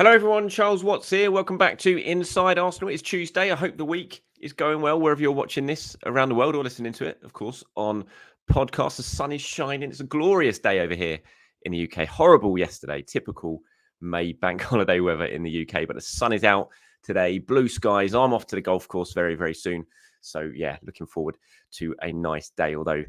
Hello, everyone. Charles Watts here. Welcome back to Inside Arsenal. It's Tuesday. I hope the week is going well wherever you're watching this around the world or listening to it, of course, on podcast. The sun is shining. It's a glorious day over here in the UK. Horrible yesterday. Typical May bank holiday weather in the UK, but the sun is out today. Blue skies. I'm off to the golf course very, very soon. So, yeah, looking forward to a nice day. Although,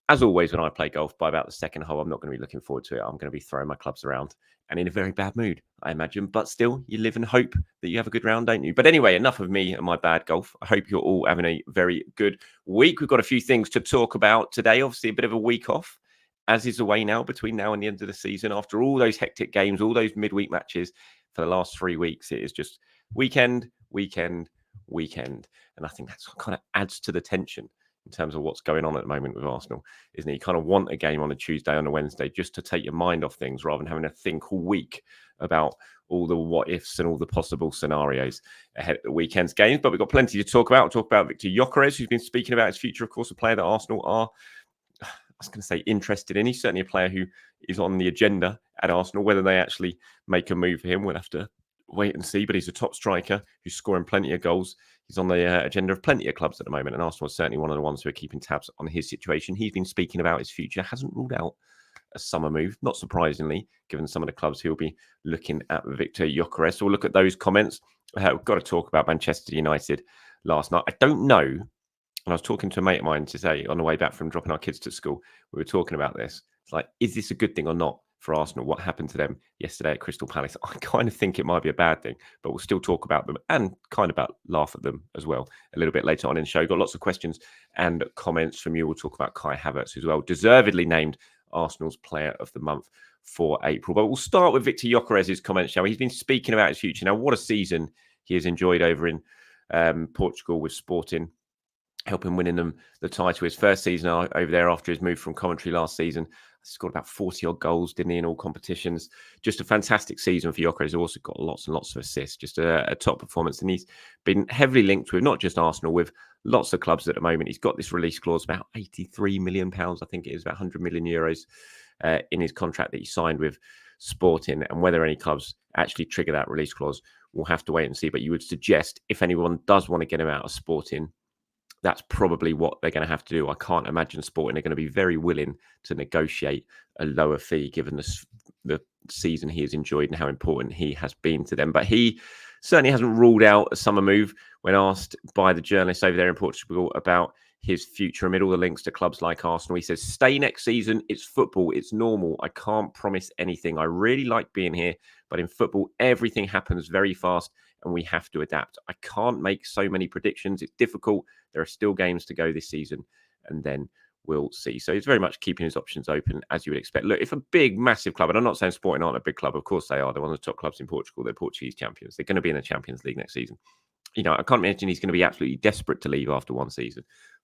as always, when I play golf, by about the second hole, I'm not going to be looking forward to it. I'm going to be throwing my clubs around and in a very bad mood, I imagine. But still, you live and hope that you have a good round, don't you? But anyway, enough of me and my bad golf. I hope you're all having a very good week. We've got a few things to talk about today. Obviously, a bit of a week off, as is the way now between now and the end of the season. After all those hectic games, all those midweek matches for the last 3 weeks, it is just weekend, weekend, weekend. And I think that's what kind of adds to the tension in terms of what's going on at the moment with Arsenal, isn't it? You kind of want a game on a Tuesday, on a Wednesday, just to take your mind off things rather than having to think all week about all the what ifs and all the possible scenarios ahead of the weekend's games. But we've got plenty to talk about. We'll talk about Viktor Gyokeres, who's been speaking about his future, of course, a player that Arsenal are, I was going to say, interested in. He's certainly a player who is on the agenda at Arsenal. Whether they actually make a move for him, we'll have to wait and see. But he's a top striker who's scoring plenty of goals. He's on the agenda of plenty of clubs at the moment, and Arsenal is certainly one of the ones who are keeping tabs on his situation. He's been speaking about his future, hasn't ruled out a summer move, not surprisingly, given some of the clubs he'll be looking at Viktor Gyokeres. So we'll look at those comments. We've got to talk about Manchester United last night. I don't know, and I was talking to a mate of mine today on the way back from dropping our kids to school. We were talking about this. It's like, is this a good thing or not for Arsenal? What happened to them yesterday at Crystal Palace? I kind of think it might be a bad thing, but we'll still talk about them and kind of laugh at them as well a little bit later on in the show. Got lots of questions and comments from you. We'll talk about Kai Havertz as well, deservedly named Arsenal's Player of the Month for April. But we'll start with Viktor Gyokeres' comments, shall we? He's been speaking about his future. Now, what a season he has enjoyed over in Portugal with Sporting, helping winning them the title. His first season over there after his move from Coventry last season. He scored about 40-odd goals, didn't he, in all competitions. Just a fantastic season for Gyokeres. He's also got lots and lots of assists. Just a top performance. And he's been heavily linked with not just Arsenal, with lots of clubs at the moment. He's got this release clause, about £83 million, I think it is, about 100 million euros in his contract that he signed with Sporting. And whether any clubs actually trigger that release clause, we'll have to wait and see. But you would suggest if anyone does want to get him out of Sporting, that's probably what they're going to have to do. I can't imagine Sporting are going to be very willing to negotiate a lower fee given the season he has enjoyed and how important he has been to them. But he certainly hasn't ruled out a summer move when asked by the journalists over there in Portugal about his future amid all the links to clubs like Arsenal. He says, stay next season. It's football. It's normal. I can't promise anything. I really like being here, but in football, everything happens very fast and we have to adapt. I can't make so many predictions. It's difficult. There are still games to go this season, and then we'll see. So he's very much keeping his options open, as you would expect. Look, if a big, massive club, and I'm not saying Sporting aren't a big club, of course they are. They're one of the top clubs in Portugal. They're Portuguese champions. They're going to be in the Champions League next season. You know, I can't imagine he's going to be absolutely desperate to leave after one season.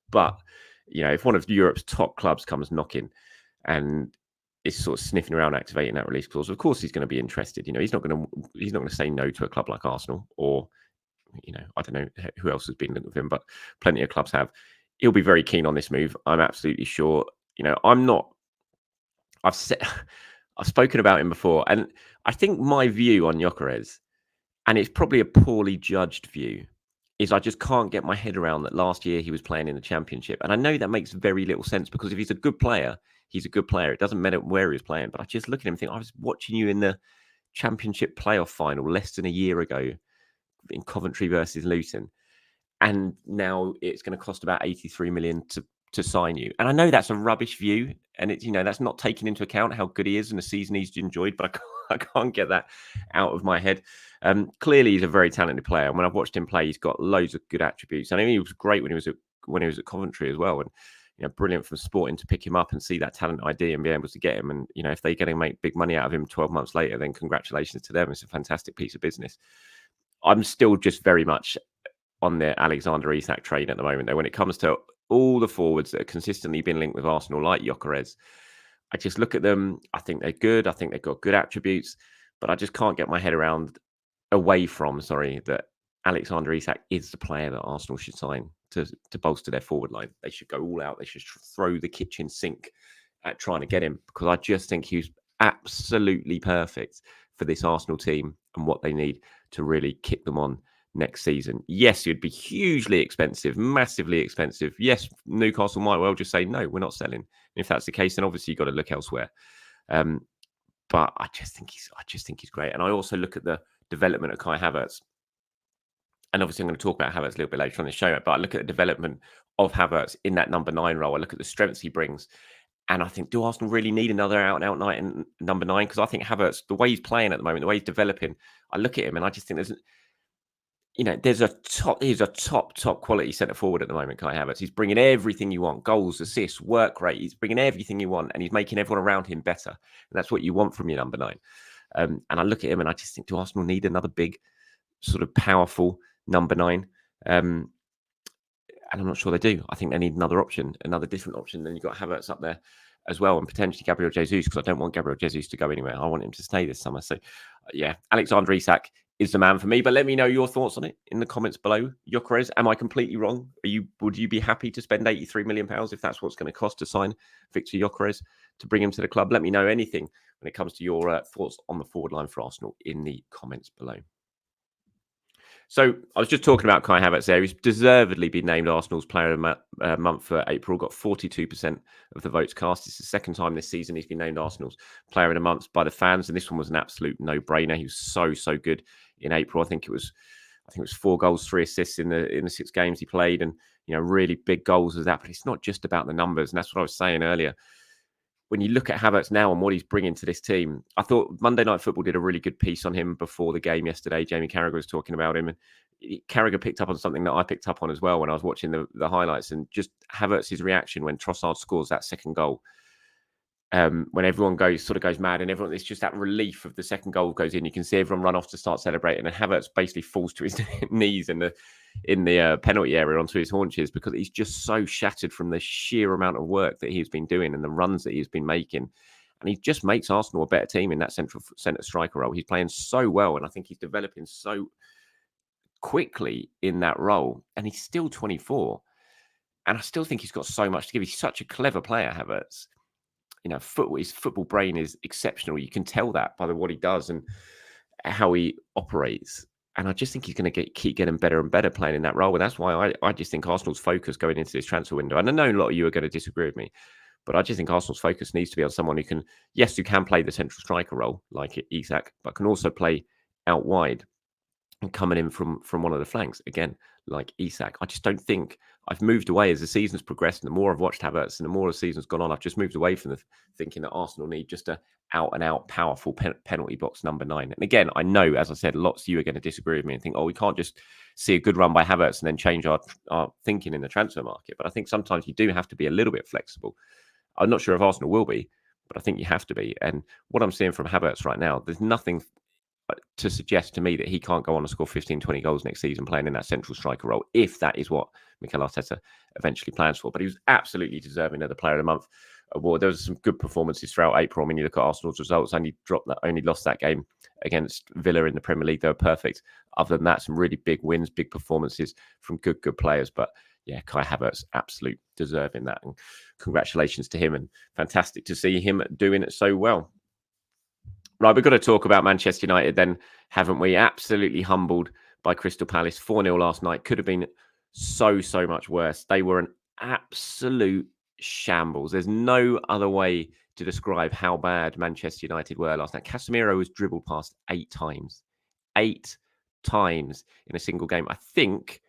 But, you know, if one of Europe's top clubs comes knocking and is sort of sniffing around activating that release clause, of course he's going to be interested. You know, he's not going to say no to a club like Arsenal or, you know, I don't know who else has been linked with him, but plenty of clubs have. He'll be very keen on this move. I'm absolutely sure. You know, I've spoken about him before, and I think my view on Gyokeres, and it's probably a poorly judged view, is I just can't get my head around that last year he was playing in the Championship. And I know that makes very little sense because if he's a good player, he's a good player. It doesn't matter where he's playing. But I just look at him and think, I was watching you in the Championship playoff final less than a year ago in Coventry versus Luton. And now it's going to cost about 83 million to sign you. And I know that's a rubbish view. And it's, you know, that's not taking into account how good he is and the season he's enjoyed. But I can't get that out of my head. Clearly, he's a very talented player. And when I've watched him play, he's got loads of good attributes. And I mean, he was great when he was at Coventry as well. And, you know, brilliant from Sporting to pick him up and see that talent ID and be able to get him. And, you know, if they're going to make big money out of him 12 months later, then congratulations to them. It's a fantastic piece of business. I'm still just very much on the Oleksandr Isak train at the moment, though, when it comes to all the forwards that have consistently been linked with Arsenal, like Gyokeres. I just look at them. I think they're good. I think they've got good attributes, but I just can't get my head around that Oleksandr Isak is the player that Arsenal should sign to bolster their forward line. They should go all out. They should throw the kitchen sink at trying to get him, because I just think he was absolutely perfect for this Arsenal team and what they need to really kick them on next season. Yes, it'd be hugely expensive, massively expensive. Yes, Newcastle might well just say, no, we're not selling. And if that's the case, then obviously you've got to look elsewhere. But I just think he's great. And I also look at the development of Kai Havertz. And obviously I'm going to talk about Havertz a little bit later on the show, but I look at the development of Havertz in that number 9 role. I look at the strengths he brings. And I think, do Arsenal really need another out-and-out night in number 9? Because I think Havertz, the way he's playing at the moment, the way he's developing, I look at him and I just think he's a top quality centre forward at the moment, Kai Havertz. He's bringing everything you want: goals, assists, work rate. He's bringing everything you want, and he's making everyone around him better. And that's what you want from your number 9. And I look at him and I just think, do Arsenal need another big, sort of powerful number 9? And I'm not sure they do. I think they need another option, another different option. Then you've got Havertz up there as well, and potentially Gabriel Jesus, because I don't want Gabriel Jesus to go anywhere. I want him to stay this summer. So, yeah, Oleksandr Isak is the man for me. But let me know your thoughts on it in the comments below. Gyokeres, am I completely wrong? Would you be happy to spend £83 million if that's what's going to cost to sign Viktor Gyokeres to bring him to the club? Let me know anything when it comes to your thoughts on the forward line for Arsenal in the comments below. So I was just talking about Kai Havertz there. He's deservedly been named Arsenal's Player of the Month for April, got 42% of the votes cast. It's the second time this season he's been named Arsenal's Player of the Month by the fans, and this one was an absolute no-brainer. He was so good in April. I think it was 4 goals, 3 assists in the 6 games he played, and really big goals as that. But it's not just about the numbers, and that's what I was saying earlier. When you look at Havertz now and what he's bringing to this team, I thought Monday Night Football did a really good piece on him before the game yesterday. Jamie Carragher was talking about him, and Carragher picked up on something that I picked up on as well when I was watching the highlights, and just Havertz's reaction when Trossard scores that second goal. When everyone goes mad and everyone, it's just that relief of the second goal goes in. You can see everyone run off to start celebrating, and Havertz basically falls to his knees in the penalty area onto his haunches because he's just so shattered from the sheer amount of work that he's been doing and the runs that he's been making. And he just makes Arsenal a better team in that centre striker role. He's playing so well, and I think he's developing so quickly in that role. And he's still 24, and I still think he's got so much to give. He's such a clever player, Havertz. His football brain is exceptional. You can tell that by what he does and how he operates. And I just think he's going to keep getting better and better playing in that role. And that's why I just think Arsenal's focus going into this transfer window, and I know a lot of you are going to disagree with me, but I just think Arsenal's focus needs to be on someone who can play the central striker role like Isak, but can also play out wide and coming in from one of the flanks, again, like Isak. I just don't think I've moved away as the season's progressed, and the more I've watched Havertz and the more the season's gone on, I've just moved away from the thinking that Arsenal need just a out-and-out powerful penalty box number 9. And again, I know, as I said, lots of you are going to disagree with me and think, we can't just see a good run by Havertz and then change our thinking in the transfer market. But I think sometimes you do have to be a little bit flexible. I'm not sure if Arsenal will be, but I think you have to be. And what I'm seeing from Havertz right now, there's nothing to suggest to me that he can't go on and score 15, 20 goals next season playing in that central striker role, if that is what Mikel Arteta eventually plans for. But he was absolutely deserving of the Player of the Month award. There was some good performances throughout April. I mean, you look at Arsenal's results, only lost that game against Villa in the Premier League. They were perfect. Other than that, some really big wins, big performances from good players. But yeah, Kai Havertz, absolute deserving that. And congratulations to him, and fantastic to see him doing it so well. Right, we've got to talk about Manchester United then, haven't we? Absolutely humbled by Crystal Palace. 4-0 last night. Could have been so much worse. They were an absolute shambles. There's no other way to describe how bad Manchester United were last night. Casemiro was dribbled past 8 times. 8 times in a single game. I think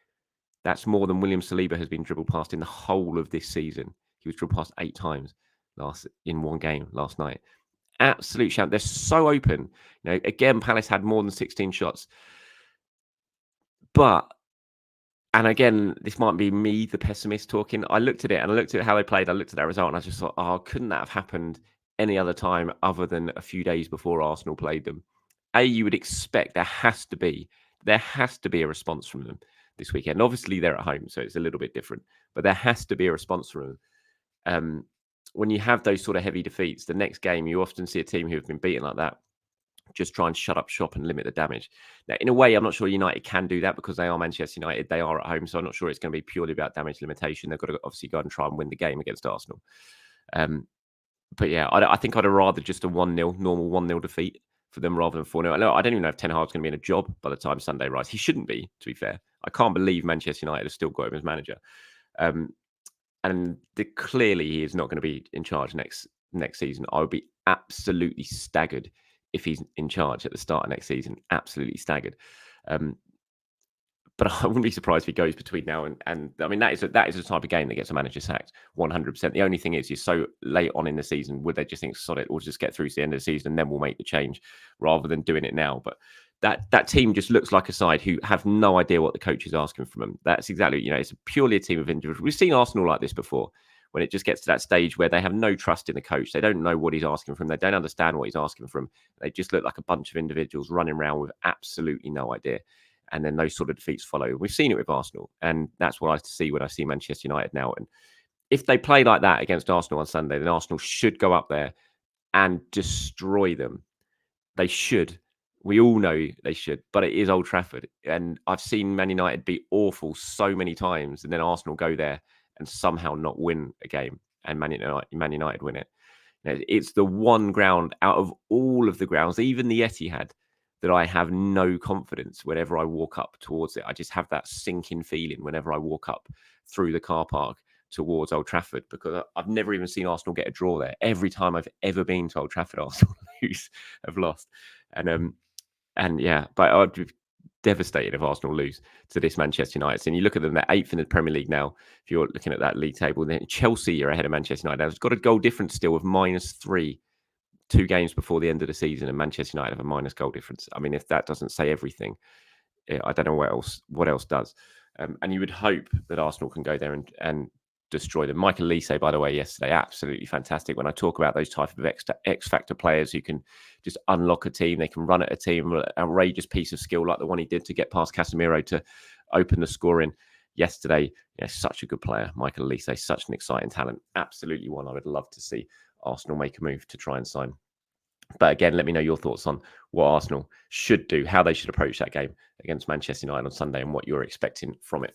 that's more than William Saliba has been dribbled past in the whole of this season. He was dribbled past 8 times in one game last night. Absolute sham. They're so open. Again, Palace had more than 16 shots. And again, this might be me, the pessimist, talking. I looked at it and I looked at how they played. I looked at that result and I just thought, couldn't that have happened any other time other than a few days before Arsenal played them? You would expect there has to be a response from them this weekend. Obviously, they're at home, so it's a little bit different. But there has to be a response from them. When you have those sort of heavy defeats, the next game, you often see a team who have been beaten like that just try and shut up shop and limit the damage. Now, in a way, I'm not sure United can do that because they are Manchester United. They are at home, so I'm not sure it's going to be purely about damage limitation. They've got to obviously go and try and win the game against Arsenal. But yeah, I think I'd have rather just a 1-0, normal 1-0 defeat for them rather than 4-0. No, I don't even know if Ten Hag's going to be in a job by the time Sunday arrives. He shouldn't be, to be fair. I can't believe Manchester United have still got him as manager. And clearly he is not going to be in charge next season. I would be absolutely staggered if he's in charge at the start of next season. Absolutely staggered. But I wouldn't be surprised if he goes between now and I mean, that is the type of game that gets a manager sacked 100%. The only thing is, you're so late on in the season. Would they just think, sod it, we'll just get through to the end of the season and then we'll make the change rather than doing it now? But that team just looks like a side who have no idea what the coach is asking from them. That's exactly, it's purely a team of individuals. We've seen Arsenal like this before, when it just gets to that stage where they have no trust in the coach. They don't know what he's asking from them. They don't understand what he's asking from them. They just look like a bunch of individuals running around with absolutely no idea. And then those sort of defeats follow. We've seen it with Arsenal. And that's what I see when I see Manchester United now. And if they play like that against Arsenal on Sunday, then Arsenal should go up there and destroy them. They should. We all know they should. But it is Old Trafford. And I've seen Man United be awful so many times. And then Arsenal go there and somehow not win a game. And Man United win it. It's the one ground out of all of the grounds, even the Etihad, that I have no confidence whenever I walk up towards it. I just have that sinking feeling whenever I walk up through the car park towards Old Trafford, because I've never even seen Arsenal get a draw there. Every time I've ever been to Old Trafford, Arsenal have lost. And yeah, but I'd be devastated if Arsenal lose to this Manchester United. And you look at them, they're 8th in the Premier League now. If you're looking at that league table, then Chelsea are ahead of Manchester United. It's got a goal difference still of -3. 2 games before the end of the season, and Manchester United have a minus goal difference. I mean, if that doesn't say everything, I don't know what else does. And you would hope that Arsenal can go there and destroy them. Michael Olise, by the way, yesterday, absolutely fantastic. When I talk about those type of X-factor players who can just unlock a team, they can run at a team, an outrageous piece of skill like the one he did to get past Casemiro to open the scoring yesterday. Such a good player, Michael Olise, such an exciting talent. Absolutely one I would love to see Arsenal make a move to try and sign. But again, let me know your thoughts on what Arsenal should do, how they should approach that game against Manchester United on Sunday, and what you're expecting from it.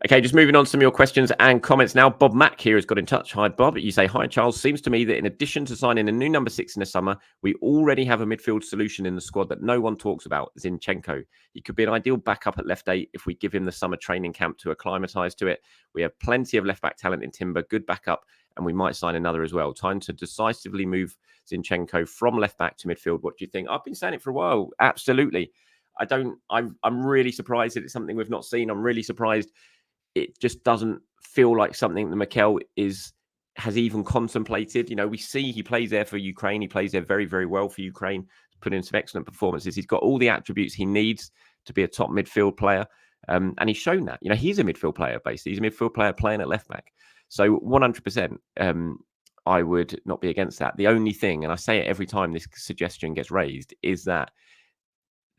Okay, just moving on to some of your questions and comments now. Bob Mack here has got in touch. Hi, Bob. You say, hi, Charles. Seems to me that in addition to signing a new number 6 in the summer, we already have a midfield solution in the squad that no one talks about, Zinchenko. He could be an ideal backup at left 8 if we give him the summer training camp to acclimatise to it. We have plenty of left-back talent in Timber, good backup, and we might sign another as well. Time to decisively move Zinchenko from left-back to midfield. What do you think? I've been saying it for a while. Absolutely. I'm really surprised that it's something we've not seen. I'm really surprised it just doesn't feel like something that Mikel has even contemplated. We see he plays there for Ukraine. He plays there very, very well for Ukraine. Put in some excellent performances. He's got all the attributes he needs to be a top midfield player. And he's shown that. He's a midfield player, basically. He's a midfield player playing at left back. So 100%, I would not be against that. The only thing, and I say it every time this suggestion gets raised, is that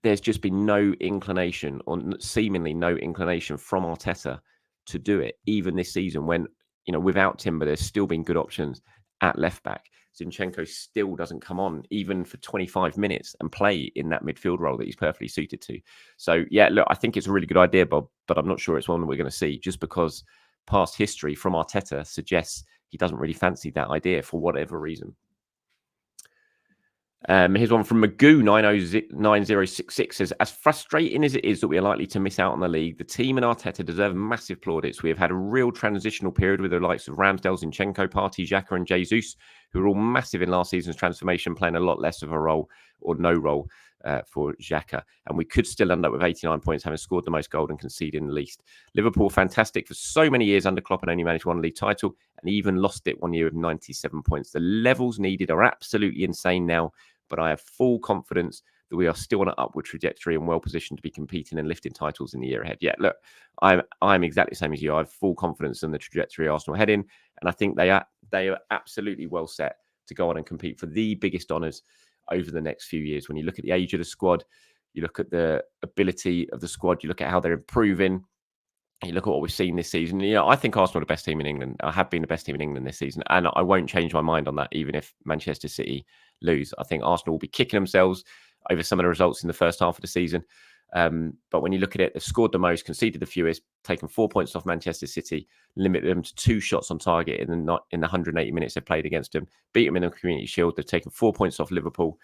there's just been no inclination, or seemingly no inclination from Arteta to do it, even this season when, without Timber, there's still been good options at left back. Zinchenko still doesn't come on even for 25 minutes and play in that midfield role that he's perfectly suited to. So, yeah, look, I think it's a really good idea, Bob, but I'm not sure it's one that we're going to see, just because past history from Arteta suggests he doesn't really fancy that idea for whatever reason. Here's one from Magoo 9066 says, as frustrating as it is that we are likely to miss out on the league, the team and Arteta deserve massive plaudits. We have had a real transitional period with the likes of Ramsdale, Zinchenko, Partey, Xhaka and Jesus, who were all massive in last season's transformation, playing a lot less of a role or no role for Xhaka. And we could still end up with 89 points, having scored the most goals and conceding the least. Liverpool, fantastic for so many years under Klopp and only managed one league title, and even lost it one year with 97 points. The levels needed are absolutely insane now, but I have full confidence that we are still on an upward trajectory and well positioned to be competing and lifting titles in the year ahead. Yeah, look, I'm exactly the same as you. I have full confidence in the trajectory Arsenal head in, and I think they are absolutely well set to go on and compete for the biggest honours over the next few years. When you look at the age of the squad, you look at the ability of the squad, you look at how they're improving, you look at what we've seen this season. I think Arsenal are the best team in England. I have been the best team in England this season, and I won't change my mind on that, even if Manchester City lose. I think Arsenal will be kicking themselves over some of the results in the first half of the season. But when you look at it, they've scored the most, conceded the fewest, taken 4 points off Manchester City, limited them to 2 shots on target in the 180 minutes they've played against them, beat them in the Community Shield. They've taken 4 points off Liverpool.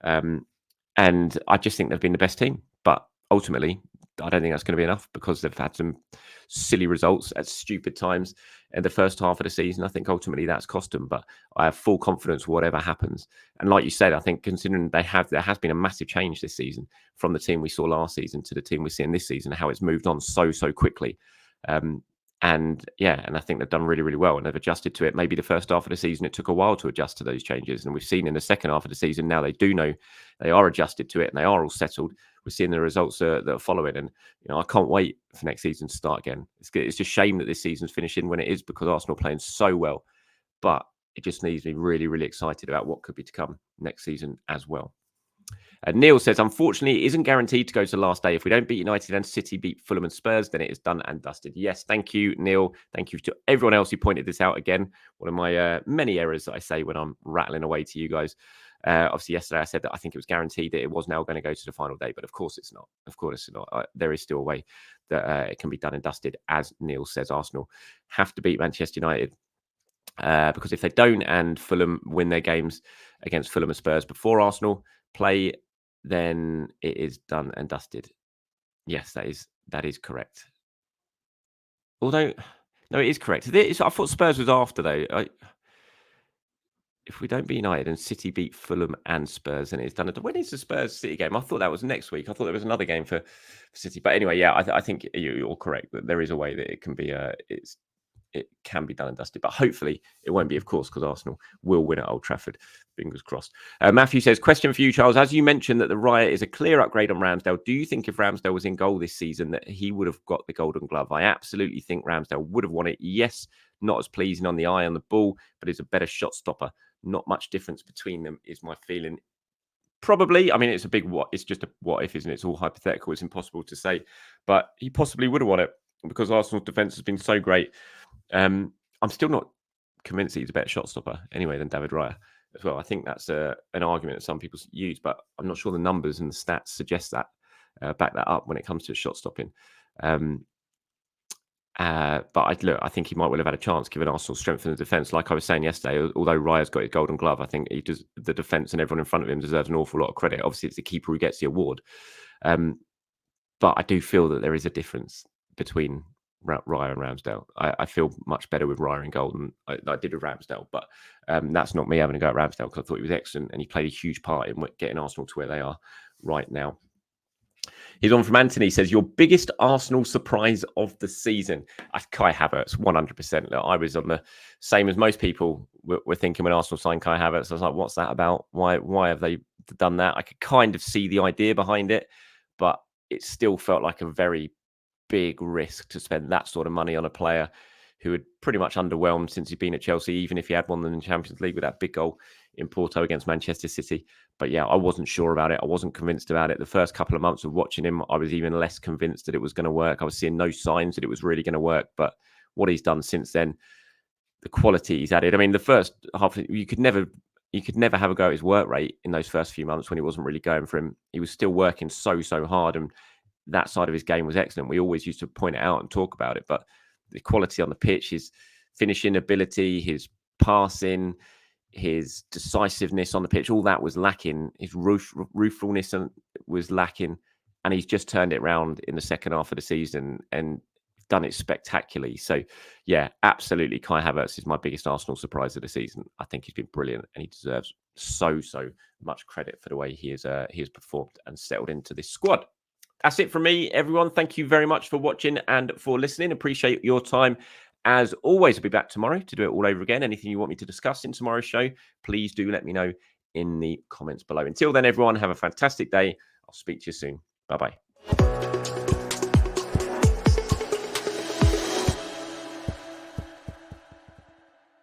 And I just think they've been the best team. But ultimately, I don't think that's going to be enough because they've had some silly results at stupid times in the first half of the season. I think ultimately that's cost them. But I have full confidence whatever happens. And like you said, I think considering there has been a massive change this season from the team we saw last season to the team we're seeing this season, how it's moved on so quickly. And I think they've done really, really well and they've adjusted to it. Maybe the first half of the season, it took a while to adjust to those changes. And we've seen in the second half of the season, now they do know they are adjusted to it and they are all settled. We're seeing the results that are following. And, I can't wait for next season to start again. It's just a shame that this season's finishing when it is because Arsenal are playing so well. But it just leaves me really, really excited about what could be to come next season as well. Neil says, unfortunately, it isn't guaranteed to go to the last day. If we don't beat United and City, beat Fulham and Spurs, then it is done and dusted. Yes, thank you, Neil. Thank you to everyone else who pointed this out again. One of my many errors that I say when I'm rattling away to you guys. Obviously, yesterday I said that I think it was guaranteed that it was now going to go to the final day, but of course it's not. Of course it's not. There is still a way that it can be done and dusted. As Neil says, Arsenal have to beat Manchester United. Because if they don't and Fulham win their games against Fulham and Spurs before Arsenal play, then it is done and dusted. Yes, that is correct. Although, no, it is correct. I thought Spurs was after, though. If we don't beat United and City beat Fulham and Spurs, then it's done. When is the Spurs City game? I thought that was next week. I thought there was another game for City. But anyway, yeah, I think you're correct that there is a way that it can be. It can be done and dusted, but hopefully it won't be, of course, because Arsenal will win at Old Trafford. Fingers crossed. Matthew says, question for you, Charles. As you mentioned that the Raya is a clear upgrade on Ramsdale, do you think if Ramsdale was in goal this season that he would have got the Golden Glove? I absolutely think Ramsdale would have won it. Yes, not as pleasing on the eye on the ball, but is a better shot stopper. Not much difference between them is my feeling. Probably. I mean, it's a big what. It's just a what if, isn't it? It's all hypothetical. It's impossible to say, but he possibly would have won it because Arsenal's defence has been so great. I'm still not convinced he's a better shot stopper anyway than David Raya as well. I think that's an argument that some people use, but I'm not sure the numbers and the stats suggest that, back that up when it comes to shot stopping. But I think he might well have had a chance given Arsenal's strength in the defence. Like I was saying yesterday, although Raya's got his Golden Glove, I think he does, the defence and everyone in front of him deserves an awful lot of credit. Obviously, it's the keeper who gets the award. But I do feel that there is a difference between Raya and Ramsdale. I feel much better with Raya in goal than I did with Ramsdale, but that's not me having a go at Ramsdale because I thought he was excellent and he played a huge part in getting Arsenal to where they are right now. He's on from Anthony, says, your biggest Arsenal surprise of the season? Kai Havertz, 100%. Look, I was on the same as most people were thinking when Arsenal signed Kai Havertz. I was like, what's that about? Why have they done that? I could kind of see the idea behind it, but it still felt like a very big risk to spend that sort of money on a player who had pretty much underwhelmed since he'd been at Chelsea, even if he had won them in the Champions League with that big goal in Porto against Manchester City. But yeah, I wasn't sure about it. I wasn't convinced about it. The first couple of months of watching him, I was even less convinced that it was going to work. I was seeing no signs that it was really going to work. But what he's done since then, the quality he's added. I mean, the first half, you could never have a go at his work rate in those first few months when he wasn't really going for him. He was still working so hard, and that side of his game was excellent. We always used to point it out and talk about it, but the quality on the pitch, his finishing ability, his passing, his decisiveness on the pitch, all that was lacking. His ruefulness was lacking, and he's just turned it around in the second half of the season and done it spectacularly. So, yeah, absolutely. Kai Havertz is my biggest Arsenal surprise of the season. I think he's been brilliant, and he deserves so much credit for the way he has performed and settled into this squad. That's it from me, everyone. Thank you very much for watching and for listening. Appreciate your time. As always, I'll be back tomorrow to do it all over again. Anything you want me to discuss in tomorrow's show, please do let me know in the comments below. Until then, everyone, have a fantastic day. I'll speak to you soon. Bye-bye.